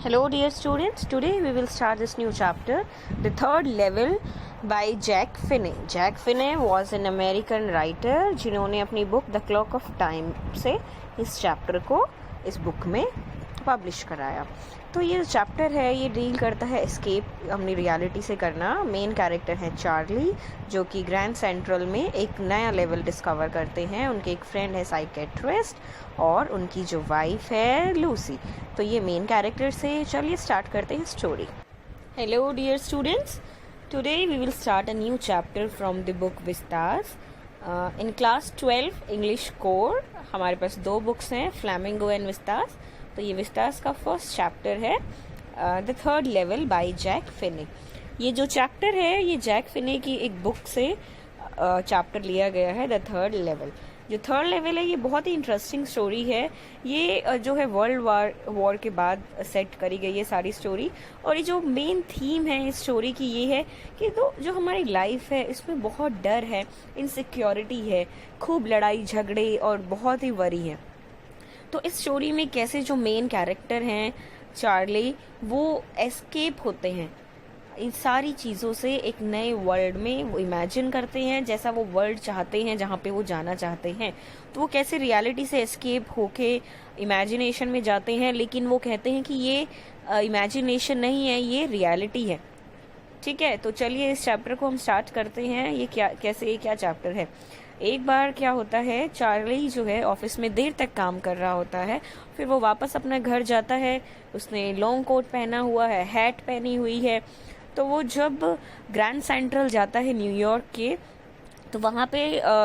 Hello, dear students. Today we will start this new chapter, The Third Level by Jack Finney. Jack Finney was an American writer जिन्होंने अपनी book the clock of time से इस chapter को इस book में publish कराया। तो ये चैप्टर है, ये डील करता है एस्केप अपनी रियलिटी से करना। मेन कैरेक्टर है चार्ली, जो कि ग्रैंड सेंट्रल में एक नया लेवल डिस्कवर करते हैं। उनके एक फ्रेंड है साइकेट्रिस्ट और उनकी जो वाइफ है लूसी। तो ये मेन कैरेक्टर से चलिए स्टार्ट करते हैं story. Hello dear students, today we will start a new chapter from the book Vistas. In class 12 English core हमारे पास दो बुक्स हैं, फ्लैमिंगो एंड विस्टास। तो ये विस्टास का फर्स्ट चैप्टर है, the third level by Jack Finney. ये जो चैप्टर है ये जैक फिनी की एक बुक से चैप्टर लिया गया है, द थर्ड लेवल। जो थर्ड लेवल है ये बहुत ही इंटरेस्टिंग स्टोरी है। ये जो है वर्ल्ड वॉर के बाद सेट करी गई है सारी स्टोरी। और ये जो मेन थीम है इस स्टोरी की ये है कि तो जो हमारी लाइफ है इसमें बहुत डर है, इनसिक्योरिटी है, खूब लड़ाई झगड़े और बहुत ही वरी है। तो इस स्टोरी में कैसे जो मेन कैरेक्टर हैं चार्ली, वो एस्केप होते हैं इन सारी चीज़ों से, एक नए वर्ल्ड में वो इमेजिन करते हैं जैसा वो वर्ल्ड चाहते हैं जहाँ पे वो जाना चाहते हैं। तो वो कैसे रियलिटी से एस्केप होके इमेजिनेशन में जाते हैं, लेकिन वो कहते हैं कि ये इमेजिनेशन नहीं है, ये रियलिटी है। ठीक है, तो चलिए इस चैप्टर को हम स्टार्ट करते हैं। ये क्या चैप्टर है। एक बार क्या होता है, चार्ली जो है ऑफिस में देर तक काम कर रहा होता है, फिर वो वापस अपना घर जाता है। उसने लॉन्ग कोट पहना हुआ है, हैट पहनी हुई है। तो वो जब ग्रैंड सेंट्रल जाता है न्यूयॉर्क के, तो वहाँ पे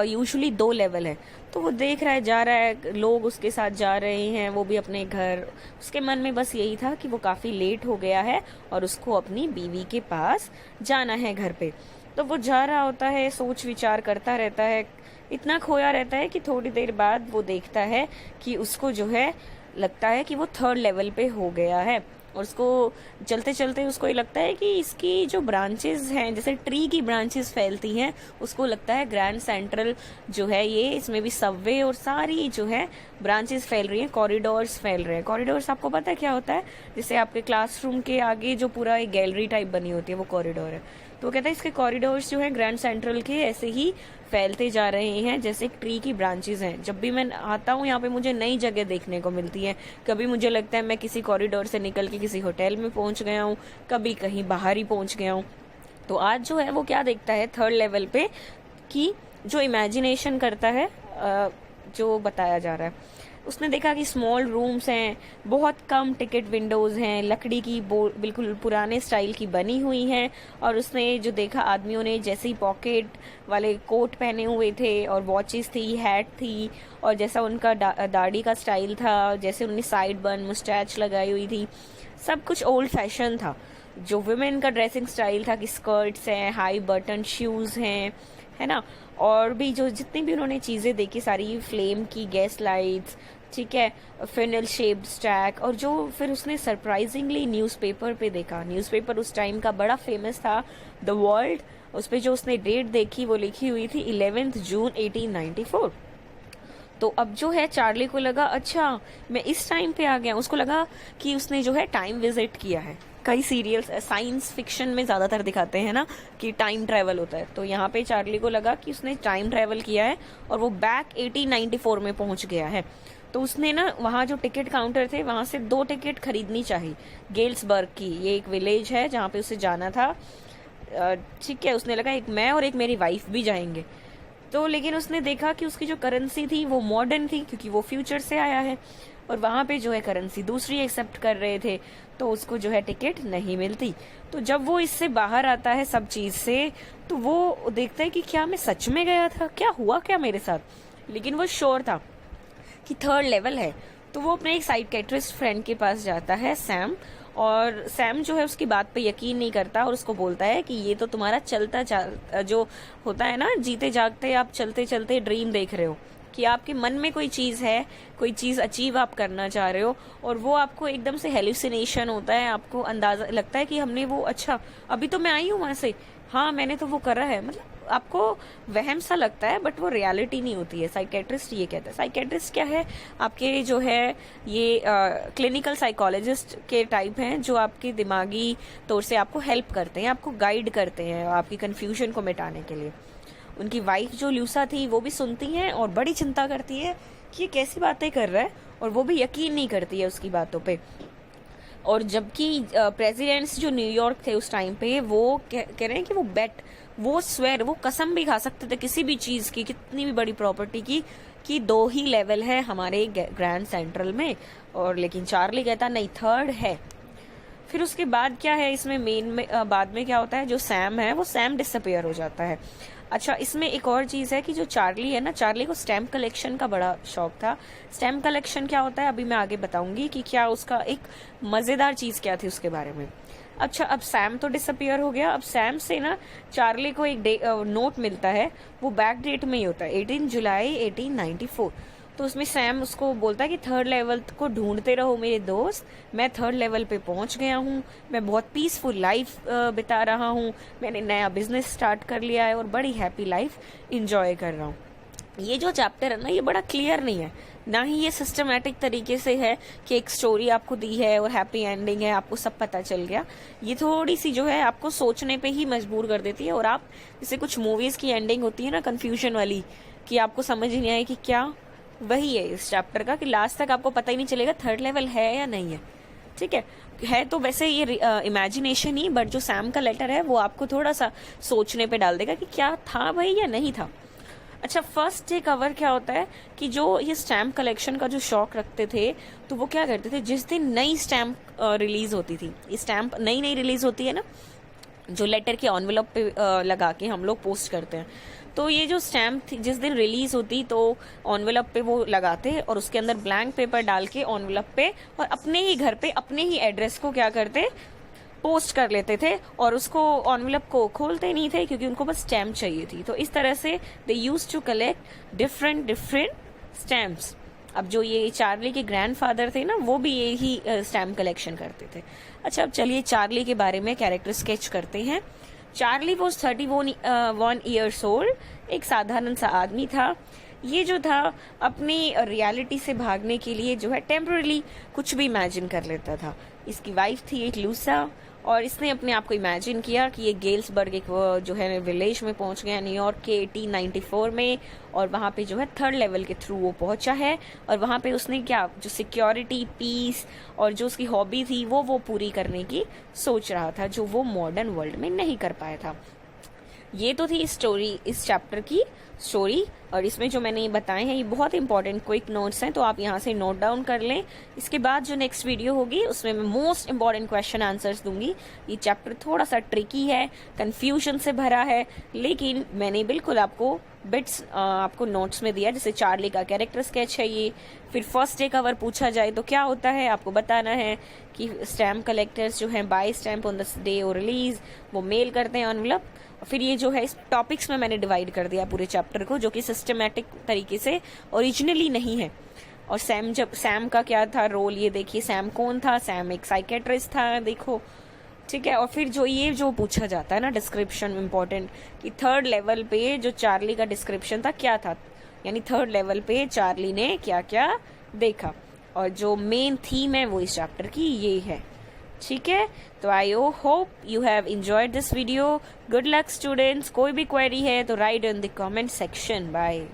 यूजुअली 2 लेवल है। तो वो देख रहा है, जा रहा है, लोग उसके साथ जा रहे हैं, वो भी अपने घर। उसके मन में बस यही था कि वो काफ़ी लेट हो गया है और उसको अपनी बीवी के पास जाना है घर पे। तो वो जा रहा होता है, सोच विचार करता रहता है, इतना खोया रहता है कि थोड़ी देर बाद वो देखता है कि उसको जो है लगता है कि वो थर्ड लेवल पे हो गया है। और उसको चलते चलते उसको ये लगता है कि इसकी जो ब्रांचेस हैं, जैसे ट्री की ब्रांचेस फैलती हैं, उसको लगता है ग्रैंड सेंट्रल जो है ये, इसमें भी सबवे और सारी जो है ब्रांचेस फैल रही हैं, कॉरिडोर्स फैल रहे हैं। कॉरिडोर्स आपको पता है क्या होता है? जैसे आपके क्लासरूम के आगे जो पूरा एक गैलरी टाइप बनी होती है वो कॉरिडोर है। तो वो कहता है इसके कॉरिडोर्स जो है ग्रैंड सेंट्रल के ऐसे ही फैलते जा रहे हैं जैसे एक ट्री की ब्रांचेस हैं। जब भी मैं आता हूँ यहाँ पे मुझे नई जगह देखने को मिलती है। कभी मुझे लगता है मैं किसी कॉरिडोर से निकल के किसी होटल में पहुंच गया हूँ, कभी कहीं बाहर ही पहुंच गया हूँ। तो आज जो है वो क्या देखता है थर्ड लेवल पे, कि जो इमेजिनेशन करता है, जो बताया जा रहा है, उसने देखा कि स्मॉल रूम्स हैं, बहुत कम टिकट विंडोज हैं, लकड़ी की बिल्कुल पुराने स्टाइल की बनी हुई हैं। और उसने जो देखा आदमियों ने जैसे ही पॉकेट वाले कोट पहने हुए थे और वॉचेस थी, हैट थी, और जैसा उनका दाढ़ी का स्टाइल था, जैसे उन्होंने साइड बन मुस्टैच लगाई हुई थी, सब कुछ ओल्ड फैशन था। जो वुमेन का ड्रेसिंग स्टाइल था कि स्कर्ट्स हैं, हाई बटन शूज हैं, है ना। और भी जो जितनी भी उन्होंने चीजें देखी सारी, फ्लेम की गैस लाइट्स, ठीक है, फिनल शेप्ड स्टैक। और जो फिर उसने सरप्राइजिंगली न्यूज़पेपर पे देखा, न्यूज़पेपर उस टाइम का बड़ा फेमस था, द वर्ल्ड। उस पे जो उसने डेट देखी वो लिखी हुई थी 11 जून 1894। तो अब जो है चार्ली को लगा अच्छा मैं इस टाइम पे आ गया। उसको लगा कि उसने जो है टाइम विजिट किया है। कई सीरियल्स साइंस फिक्शन में ज्यादातर दिखाते हैं ना कि टाइम ट्रेवल होता है। तो यहाँ पे चार्ली को लगा कि उसने टाइम ट्रेवल किया है और वो बैक 1894 में पहुंच गया है। तो उसने ना वहाँ जो टिकट काउंटर थे वहां से 2 टिकट खरीदनी चाहिए, गेल्सबर्ग की। ये एक विलेज है जहाँ पे उसे जाना था। ठीक है, उसने लगा एक मैं और एक मेरी वाइफ भी जाएंगे। तो लेकिन उसने देखा कि उसकी जो करेंसी थी वो मॉडर्न थी, क्योंकि वो फ्यूचर से आया है, और वहां पे जो है करेंसी दूसरी एक्सेप्ट कर रहे थे। तो उसको जो है टिकट नहीं मिलती। तो जब वो इससे बाहर आता है सब चीज से, तो वो देखता है कि क्या मैं सच में गया था, क्या हुआ क्या मेरे साथ। लेकिन वो श्योर था कि थर्ड लेवल है। तो वो अपने एक साइकियाट्रिस्ट फ्रेंड के पास जाता है, सैम। और सैम जो है उसकी बात पे यकीन नहीं करता और उसको बोलता है कि ये तो तुम्हारा जो होता है ना, जीते जागते आप चलते चलते ड्रीम देख रहे हो। कि आपके मन में कोई चीज़ है, कोई चीज़ अचीव आप करना चाह रहे हो और वो आपको एकदम से हेलुसिनेशन होता है, आपको अंदाजा लगता है कि हमने वो, अच्छा अभी तो मैं आई हूँ वहां से, हाँ मैंने तो वो करा है, मतलब आपको वहम सा लगता है, बट वो रियलिटी नहीं होती है। साइकेट्रिस्ट ये कहता है। साइकेट्रिस्ट क्या है, आपके जो है ये क्लिनिकल साइकोलॉजिस्ट के टाइप हैं, जो आपके दिमागी तौर से आपको हेल्प करते हैं, आपको गाइड करते हैं आपकी कंफ्यूजन को मिटाने के लिए। उनकी वाइफ जो ल्यूसा थी वो भी सुनती हैं और बड़ी चिंता करती है कि ये कैसी बातें कर रहा है, और वो भी यकीन नहीं करती है उसकी बातों पे। और जबकि प्रेसिडेंट्स जो न्यूयॉर्क थे उस टाइम पे, वो कह रहे हैं कि वो बेट, वो स्वेर, वो कसम भी खा सकते थे किसी भी चीज की, कितनी भी बड़ी प्रॉपर्टी की, कि 2 ही लेवल है हमारे ग्रैंड सेंट्रल में, और लेकिन चार्ली कहता नहीं, 3rd है। फिर उसके बाद क्या है इसमें मेन में बाद में क्या होता है, जो सैम है वो सैम डिसअपियर हो जाता है। अच्छा, इसमें एक और चीज है कि जो चार्ली है ना, चार्ली को स्टैम्प कलेक्शन का बड़ा शौक था। स्टैम्प कलेक्शन क्या होता है अभी मैं आगे बताऊंगी कि क्या उसका एक मजेदार चीज क्या थी उसके बारे में। अच्छा, अब सैम तो डिसअपियर हो गया। अब सैम से ना चार्ली को एक नोट मिलता है, वो बैक डेट में ही होता है, 18 जुलाई 1894। तो उसमें सैम उसको बोलता है कि 3rd लेवल को ढूंढते रहो मेरे दोस्त, मैं 3rd लेवल पे पहुंच गया हूँ, मैं बहुत पीसफुल लाइफ बिता रहा हूँ, मैंने नया बिजनेस स्टार्ट कर लिया है और बड़ी हैप्पी लाइफ इंजॉय कर रहा हूँ। ये जो चैप्टर है ना, ये बड़ा क्लियर नहीं है, ना ही ये सिस्टमेटिक तरीके से है कि एक स्टोरी आपको दी है और हैप्पी एंडिंग है, आपको सब पता चल गया। ये थोड़ी सी जो है आपको सोचने पे ही मजबूर कर देती है, और आप जैसे कुछ मूवीज की एंडिंग होती है ना कन्फ्यूजन वाली, कि आपको समझ ही नहीं आए कि क्या, वही है इस चैप्टर का, कि लास्ट तक आपको पता ही नहीं चलेगा 3rd लेवल है या नहीं है। ठीक है तो वैसे ये इमेजिनेशन ही, बट जो सैम का लेटर है वो आपको थोड़ा सा सोचने पे डाल देगा कि क्या था भाई या नहीं था। अच्छा, फर्स्ट डे कवर क्या होता है कि जो ये स्टैम्प कलेक्शन का जो शौक रखते थे, तो वो क्या करते थे, जिस दिन नई स्टैम्प रिलीज होती थी, ये स्टैम्प नई नई रिलीज होती है ना, जो लेटर के एनवेलप पे लगा के हम लोग पोस्ट करते हैं, तो ये जो स्टैम्प थी जिस दिन रिलीज होती तो एनवेलप पे वो लगाते और उसके अंदर ब्लैंक पेपर डाल के एनवेलप पे और अपने ही घर पे अपने ही एड्रेस को क्या करते, पोस्ट कर लेते थे, और उसको एनवेलप को खोलते नहीं थे क्योंकि उनको बस स्टैम्प चाहिए थी। तो इस तरह से they used to collect different stamps. अब जो ये चार्ली के ग्रैंडफादर थे ना, वो भी यही स्टैम्प कलेक्शन करते थे। अच्छा, अब चलिए चार्ली के बारे में कैरेक्टर स्केच करते हैं। चार्ली वॉज 31 ईयर्स ओल्ड, एक साधारण सा आदमी था। ये जो था अपनी रियलिटी से भागने के लिए जो है टेम्पररी कुछ भी इमेजिन कर लेता था। इसकी वाइफ थी एक लूसा, और इसने अपने आप को इमेजिन किया कि ये गेल्सबर्ग एक जो है विलेज में पहुंच गया न्यूयॉर्क के 1894 में, और वहां पे जो है 3rd लेवल के थ्रू वो पहुंचा है, और वहां पे उसने क्या, जो सिक्योरिटी, पीस और जो उसकी हॉबी थी वो पूरी करने की सोच रहा था, जो वो मॉडर्न वर्ल्ड में नहीं कर पाया था। ये तो थी स्टोरी, इस चैप्टर की स्टोरी, और इसमें जो मैंने ये बताए हैं ये बहुत इंपॉर्टेंट क्विक नोट्स हैं, तो आप यहाँ से नोट डाउन कर लें। इसके बाद जो नेक्स्ट वीडियो होगी उसमें मैं मोस्ट इंपॉर्टेंट क्वेश्चन आंसर्स दूंगी। ये चैप्टर थोड़ा सा ट्रिकी है, कंफ्यूजन से भरा है, लेकिन मैंने बिल्कुल आपको बिट्स आपको नोट्स में दिया। जैसे चार्ली का कैरेक्टर स्केच है ये, फिर फर्स्ट डे कवर पूछा जाए तो क्या होता है आपको बताना है कि स्टैम्प कलेक्टर्स जो हैं buy stamp on the day और रिलीज वो मेल करते हैं एनवेलप। फिर ये जो है इस टॉपिक्स में मैंने डिवाइड कर दिया पूरे चैप्टर को, जो कि सिस्टमेटिक तरीके से ओरिजिनली नहीं है। और सैम का क्या था रोल, ये देखिए सैम कौन था, सैम एक साइकेट्रिस्ट था, देखो ठीक है। और फिर जो ये जो पूछा जाता है ना डिस्क्रिप्शन इम्पोर्टेंट, कि 3rd लेवल पे जो चार्ली का डिस्क्रिप्शन था क्या था, यानी 3rd लेवल पे चार्ली ने क्या क्या देखा, और जो मेन थीम है वो इस चैप्टर की ये है। ठीक है, तो I hope you have enjoyed this video. Good luck students, कोई भी क्वेरी है तो write in the comment section. Bye.